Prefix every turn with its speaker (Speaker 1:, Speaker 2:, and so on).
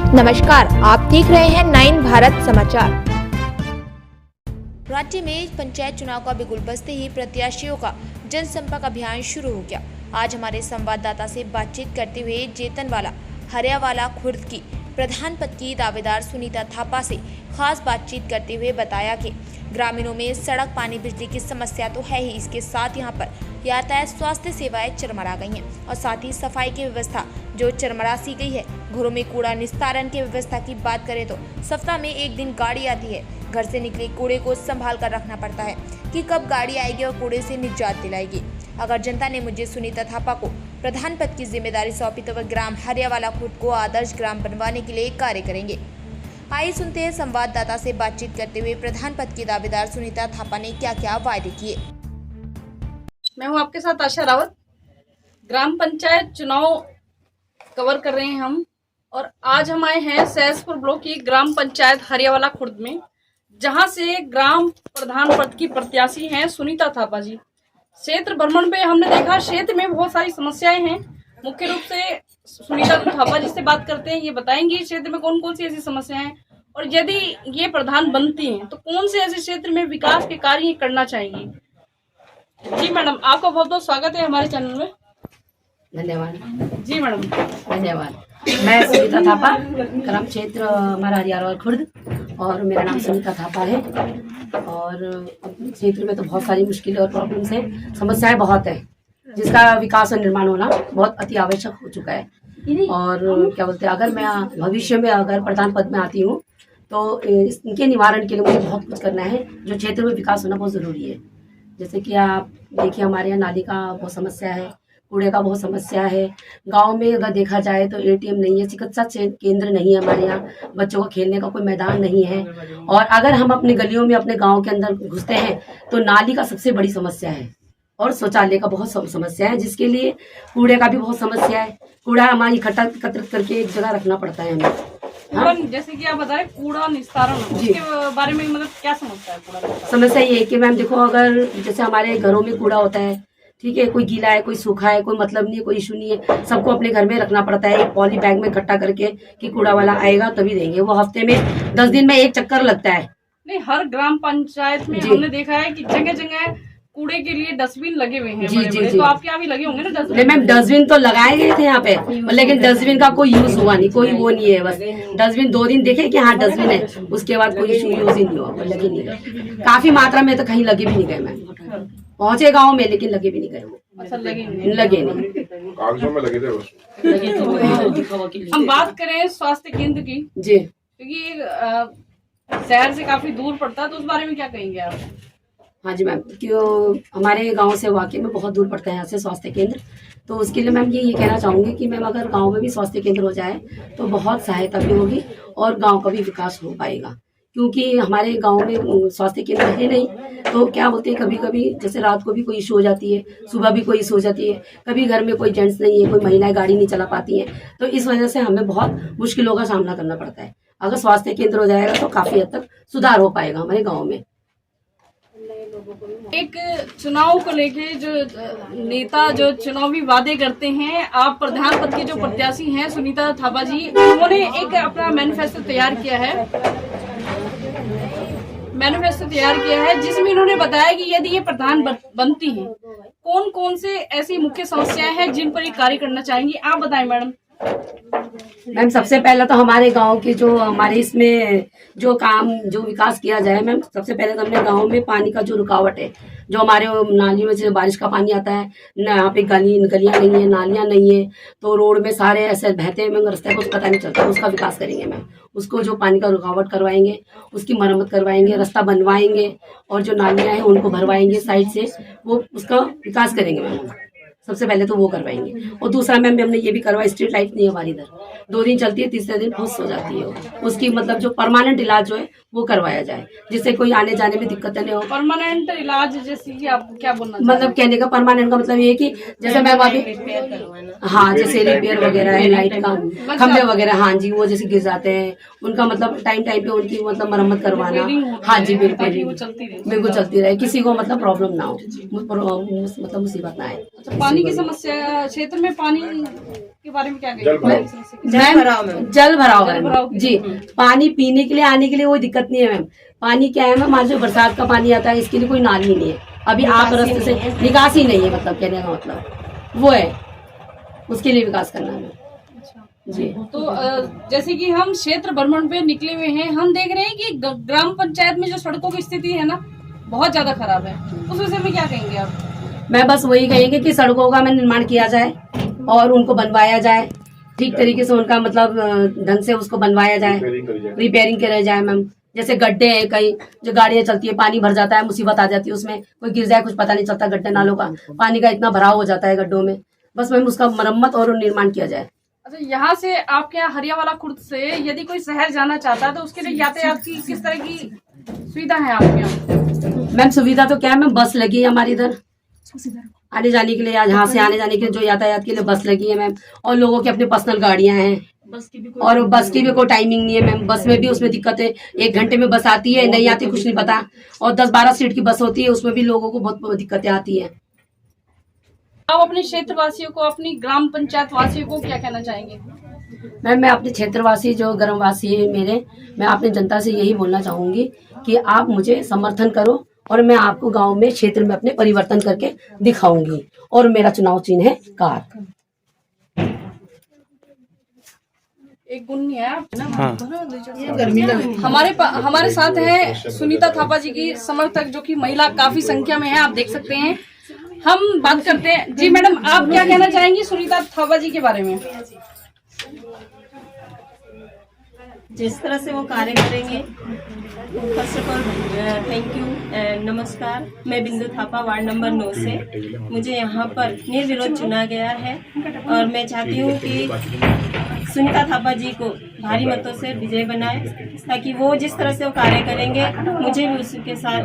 Speaker 1: नमस्कार, आप देख रहे हैं 9 भारत समाचार। राज्य में पंचायत चुनाव का बिगुल बजते ही प्रत्याशियों का जनसंपर्क अभियान शुरू हो गया। आज हमारे संवाददाता से बातचीत करते हुए जेतनवाला हरियावाला खुर्द की प्रधान पद की दावेदार सुनीता थापा से खास बातचीत करते हुए बताया कि ग्रामीणों में सड़क, पानी, बिजली की समस्या तो है ही, इसके साथ यहाँ पर यातायात, स्वास्थ्य सेवाएं चरमरा गई हैं और साथ ही सफाई की व्यवस्था जो चरमरा सी गई है। घरों में कूड़ा निस्तारण की व्यवस्था की बात करें तो सप्ताह में एक दिन गाड़ी आती है। घर से निकले कूड़े को संभाल कर रखना पड़ता है कि कब गाड़ी आएगी और कूड़े से निजात दिलाएगी। अगर जनता ने मुझे सुनीता थापा को प्रधान पद की जिम्मेदारी सौंपी तो वह ग्राम हरियावाला खुर्द को आदर्श ग्राम बनवाने के लिए कार्य करेंगे। आइए सुनते हैं संवाददाता से बातचीत करते हुए प्रधान पद की दावेदार सुनीता थापा ने क्या क्या वायदे किए।
Speaker 2: मैं हूं आपके साथ आशा रावत। ग्राम पंचायत चुनाव कवर कर रहे हैं हम, और आज हम आए हैं सहसपुर ब्लॉक की ग्राम पंचायत हरियावाला खुर्द में, जहां से ग्राम प्रधान पद की प्रत्याशी हैं सुनीता थापा जी। क्षेत्र भ्रमण पे हमने देखा क्षेत्र में बहुत सारी समस्याएं हैं। मुख्य रूप से सुनीता थापा जी से बात करते हैं, ये बताएंगे क्षेत्र में कौन कौन सी ऐसी समस्याएं हैं और यदि ये प्रधान बनती हैं तो कौन से ऐसे क्षेत्र में विकास के कार्य करना चाहेंगी। जी मैडम, आपका बहुत बहुत स्वागत है हमारे चैनल में।
Speaker 3: धन्यवाद
Speaker 2: जी मैडम,
Speaker 3: धन्यवाद। मैं सुनीता थापा, ग्राम क्षेत्र हमारा हरियावाला खुर्द, और मेरा नाम सुनीता थापा है। और अपने क्षेत्र में तो बहुत सारी मुश्किलें और प्रॉब्लम्स हैं, समस्याएं बहुत है, जिसका विकास और निर्माण होना बहुत अति आवश्यक हो चुका है। और क्या बोलते हैं, अगर मैं भविष्य में अगर प्रधान पद में आती हूँ तो इनके निवारण के लिए मुझे बहुत कुछ करना है। जो क्षेत्र में विकास होना बहुत ज़रूरी है। जैसे कि आप देखिए, हमारे यहाँ नाली का बहुत समस्या है, कूड़े का बहुत समस्या है। गांव में अगर देखा जाए तो एटीएम नहीं है, चिकित्सा केंद्र नहीं है हमारे यहाँ, बच्चों को खेलने का कोई मैदान नहीं है। और अगर हम अपने गलियों में अपने गांव के अंदर घुसते हैं तो नाली का सबसे बड़ी समस्या है और शौचालय का बहुत समस्या है, जिसके लिए कूड़े का भी बहुत समस्या है। कूड़ा हमारी इकट्ठा एकत्रित करके एक जगह रखना पड़ता है हमें।
Speaker 2: हाँ? जैसे कि आप बताएं कूड़ा निस्तारण, उसके बारे में मतलब क्या समस्या है? कूड़ा
Speaker 3: समस्या ये है कि मैम देखो, अगर जैसे हमारे घरों में कूड़ा होता है, ठीक है, कोई गीला है, कोई सूखा है, कोई मतलब नहीं है, कोई इशू नहीं है, सबको अपने घर में रखना पड़ता है एक पॉली बैग में इकट्ठा करके कि कूड़ा वाला आएगा तभी देंगे। वो हफ्ते में 10 दिन में एक चक्कर लगता है।
Speaker 2: नहीं, हर ग्राम पंचायत में हमने देखा है कि जगह जगह कूड़े के लिए डस्टबिन लगे हुए हैं।
Speaker 3: जी जी जी।
Speaker 2: तो आपके यहाँ भी लगे होंगे ना डस्टबिन?
Speaker 3: नहीं मैम, डस्टबिन तो लगाए गए थे यहाँ पे, लेकिन डस्टबिन का कोई यूज हुआ नहीं, कोई वो नहीं है। बस डस्टबिन 2 दिन देखे कि हाँ डस्टबिन है, उसके बाद कोई इशू यूज ही नहीं हुआ, लगे नहीं गए। काफी मात्रा में तो कहीं लगे भी नहीं गए मैम, पहुंचे गाँव में लेकिन लगे भी नहीं गए। वो
Speaker 2: अच्छा, लगे
Speaker 3: नहीं,
Speaker 4: कागजों में लगे थे बस।
Speaker 2: हम बात करें स्वास्थ्य केंद्र की
Speaker 3: जी,
Speaker 2: क्योंकि शहर से काफी दूर पड़ता है, तो उस बारे में क्या कहेंगे आप?
Speaker 3: हाँ जी मैम, क्यों हमारे गांव से वाकई में बहुत दूर पड़ता है यहाँ से स्वास्थ्य केंद्र। तो उसके लिए मैम ये कहना चाहूँगी कि मैम अगर गांव में भी स्वास्थ्य केंद्र हो जाए तो बहुत सहायता भी होगी और गांव का भी विकास हो पाएगा। क्योंकि हमारे गांव में स्वास्थ्य केंद्र है नहीं, तो क्या बोलते हैं, कभी कभी जैसे रात को भी कोई इशू हो जाती है, सुबह भी कोई इशू हो जाती है, कभी घर में कोई जेंट्स नहीं है, कोई महिलाएं गाड़ी नहीं चला पाती हैं, तो इस वजह से हमें बहुत मुश्किलों का सामना करना पड़ता है। अगर स्वास्थ्य केंद्र हो जाएगा तो काफ़ी हद तक सुधार हो पाएगा हमारे गाँव में।
Speaker 2: एक चुनाव को लेके जो नेता जो चुनावी वादे करते हैं, आप प्रधान पद के जो प्रत्याशी हैं सुनीता थापा जी, उन्होंने एक अपना मैनिफेस्टो तैयार किया है, जिसमें इन्होंने बताया कि यदि ये प्रधान बनती हैं कौन कौन से ऐसी मुख्य समस्याएं हैं जिन पर ये कार्य करना चाहेंगी। आप बताएं मैडम।
Speaker 3: मैम सबसे पहले तो हमारे गांव के जो हमारे इसमें जो काम जो विकास किया जाए मैम, सबसे पहले तो हमने गांव में पानी का जो रुकावट है, जो हमारे नालियों में से बारिश का पानी आता है ना, यहाँ पे गलियां नहीं है, नालियां नहीं है, तो रोड में सारे ऐसे बहते हैं मैम, रास्ते कुछ पता नहीं चलता। उसका विकास करेंगे मैम, उसको जो पानी का रुकावट करवाएंगे, उसकी मरम्मत करवाएंगे, रास्ता बनवाएंगे और जो नालियां हैं उनको भरवाएंगे साइड से, वो उसका विकास करेंगे मैम। सबसे पहले तो वो करवाएंगे। और दूसरा मैम हमने ये भी करवाया, स्ट्रीट लाइट नहीं है हमारी इधर, 2 दिन चलती है, तीसरे दिन फुस हो जाती है। उसकी मतलब जो परमानेंट इलाज जो है वो करवाया जाए, जिससे कोई आने जाने में दिक्कत नहीं हो।
Speaker 2: परमानेंट इलाज जैसे कि आप क्या बोलना
Speaker 3: मतलब कहने का परमानेंट का मतलब ये है कि जैसे मैम अभी हाँ जैसे रिपेयर वगैरह है, लाइट का खंभे वगैरह, हाँ जी, वो जैसे गिर जाते हैं, उनका मतलब टाइम पे उनकी मतलब मरम्मत करवाना। हाँ जी बिल्कुल, बिल्कुल चलती रहे, किसी को मतलब प्रॉब्लम ना हो, मतलब मुसीबत ना आए।
Speaker 2: पानी की समस्या क्षेत्र में, पानी के बारे में क्या
Speaker 4: जल भराव।
Speaker 2: कहेंगे?
Speaker 3: जल भराव
Speaker 2: जल भराव
Speaker 3: है जी। पानी पीने के लिए आने के लिए कोई दिक्कत नहीं है मैम। पानी क्या है मैम, हमारे जो बरसात का पानी आता है इसके लिए कोई नाली नहीं है, अभी आप रास्ते से निकास ही नहीं है, मतलब कहने का मतलब वो है, उसके लिए विकास करना है जी।
Speaker 2: तो जैसे कि हम क्षेत्र भ्रमण पे निकले हुए हैं, हम देख रहे हैं कि ग्राम पंचायत में जो सड़कों की स्थिति है ना बहुत ज्यादा खराब है, उस विषय में क्या कहेंगे आप?
Speaker 3: मैं बस वही कहेंगे कि सड़कों का निर्माण किया जाए और उनको बनवाया जाए ठीक तरीके से, उनका मतलब ढंग से उसको बनवाया जाए, रिपेयरिंग कराया जाए मैम। जैसे गड्ढे हैं कहीं, जो गाड़ियां चलती है पानी भर जाता है, मुसीबत आ जाती है, उसमें कोई गिर जाए कुछ पता नहीं चलता, गड्ढे नालों का पानी का इतना भराव हो जाता है गड्ढों में, बस मैम उसका मरम्मत और निर्माण किया जाए।
Speaker 2: अच्छा, यहाँ से आपके यहाँ हरियावाला खुर्द से यदि कोई शहर जाना चाहता है तो उसके लिए यातायात की किस तरह की सुविधा है आपके यहाँ?
Speaker 3: मैम सुविधा तो क्या है मैम, बस लगी है हमारी इधर आने जाने के लिए, यहाँ से आने जाने के लिए जो यातायात के लिए बस लगी है मैम, और लोगों की अपनी पर्सनल गाड़ियां हैं, और बस की भी कोई टाइमिंग नहीं है मैम। बस में भी उसमें दिक्कत है, 1 घंटे में बस आती है, नहीं आती कुछ नहीं पता, और 10-12 सीट की बस होती है, उसमें भी लोगों को बहुत दिक्कतें आती है।
Speaker 2: आप अपने क्षेत्र वासियों को, अपनी ग्राम पंचायत वासियों को क्या कहना चाहेंगे?
Speaker 3: मैम मैं अपने क्षेत्रवासी जो ग्रामवासी है मेरे, मैं अपनी जनता से यही बोलना चाहूंगी कि आप मुझे समर्थन करो और मैं आपको गांव में क्षेत्र में अपने परिवर्तन करके दिखाऊंगी, और मेरा चुनाव चिन्ह है कार।
Speaker 2: एक गुण है आप ना, हमारे साथ है सुनीता थापा जी की समर्थक, जो कि महिला काफी संख्या में है, आप देख सकते हैं। हम बात करते हैं जी। मैडम, आप क्या कहना चाहेंगी सुनीता थापा जी के बारे में?
Speaker 5: जिस तरह से वो कार्य करेंगे, first of all thank you, नमस्कार। मैं बिंदु थापा, वार्ड नंबर 9 से मुझे यहाँ पर निर्विरोध चुना गया है, और मैं चाहती हूँ कि सुनीता थापा जी को भारी मतों से विजय बनाए, ताकि वो जिस तरह से वो कार्य करेंगे मुझे भी उसके साथ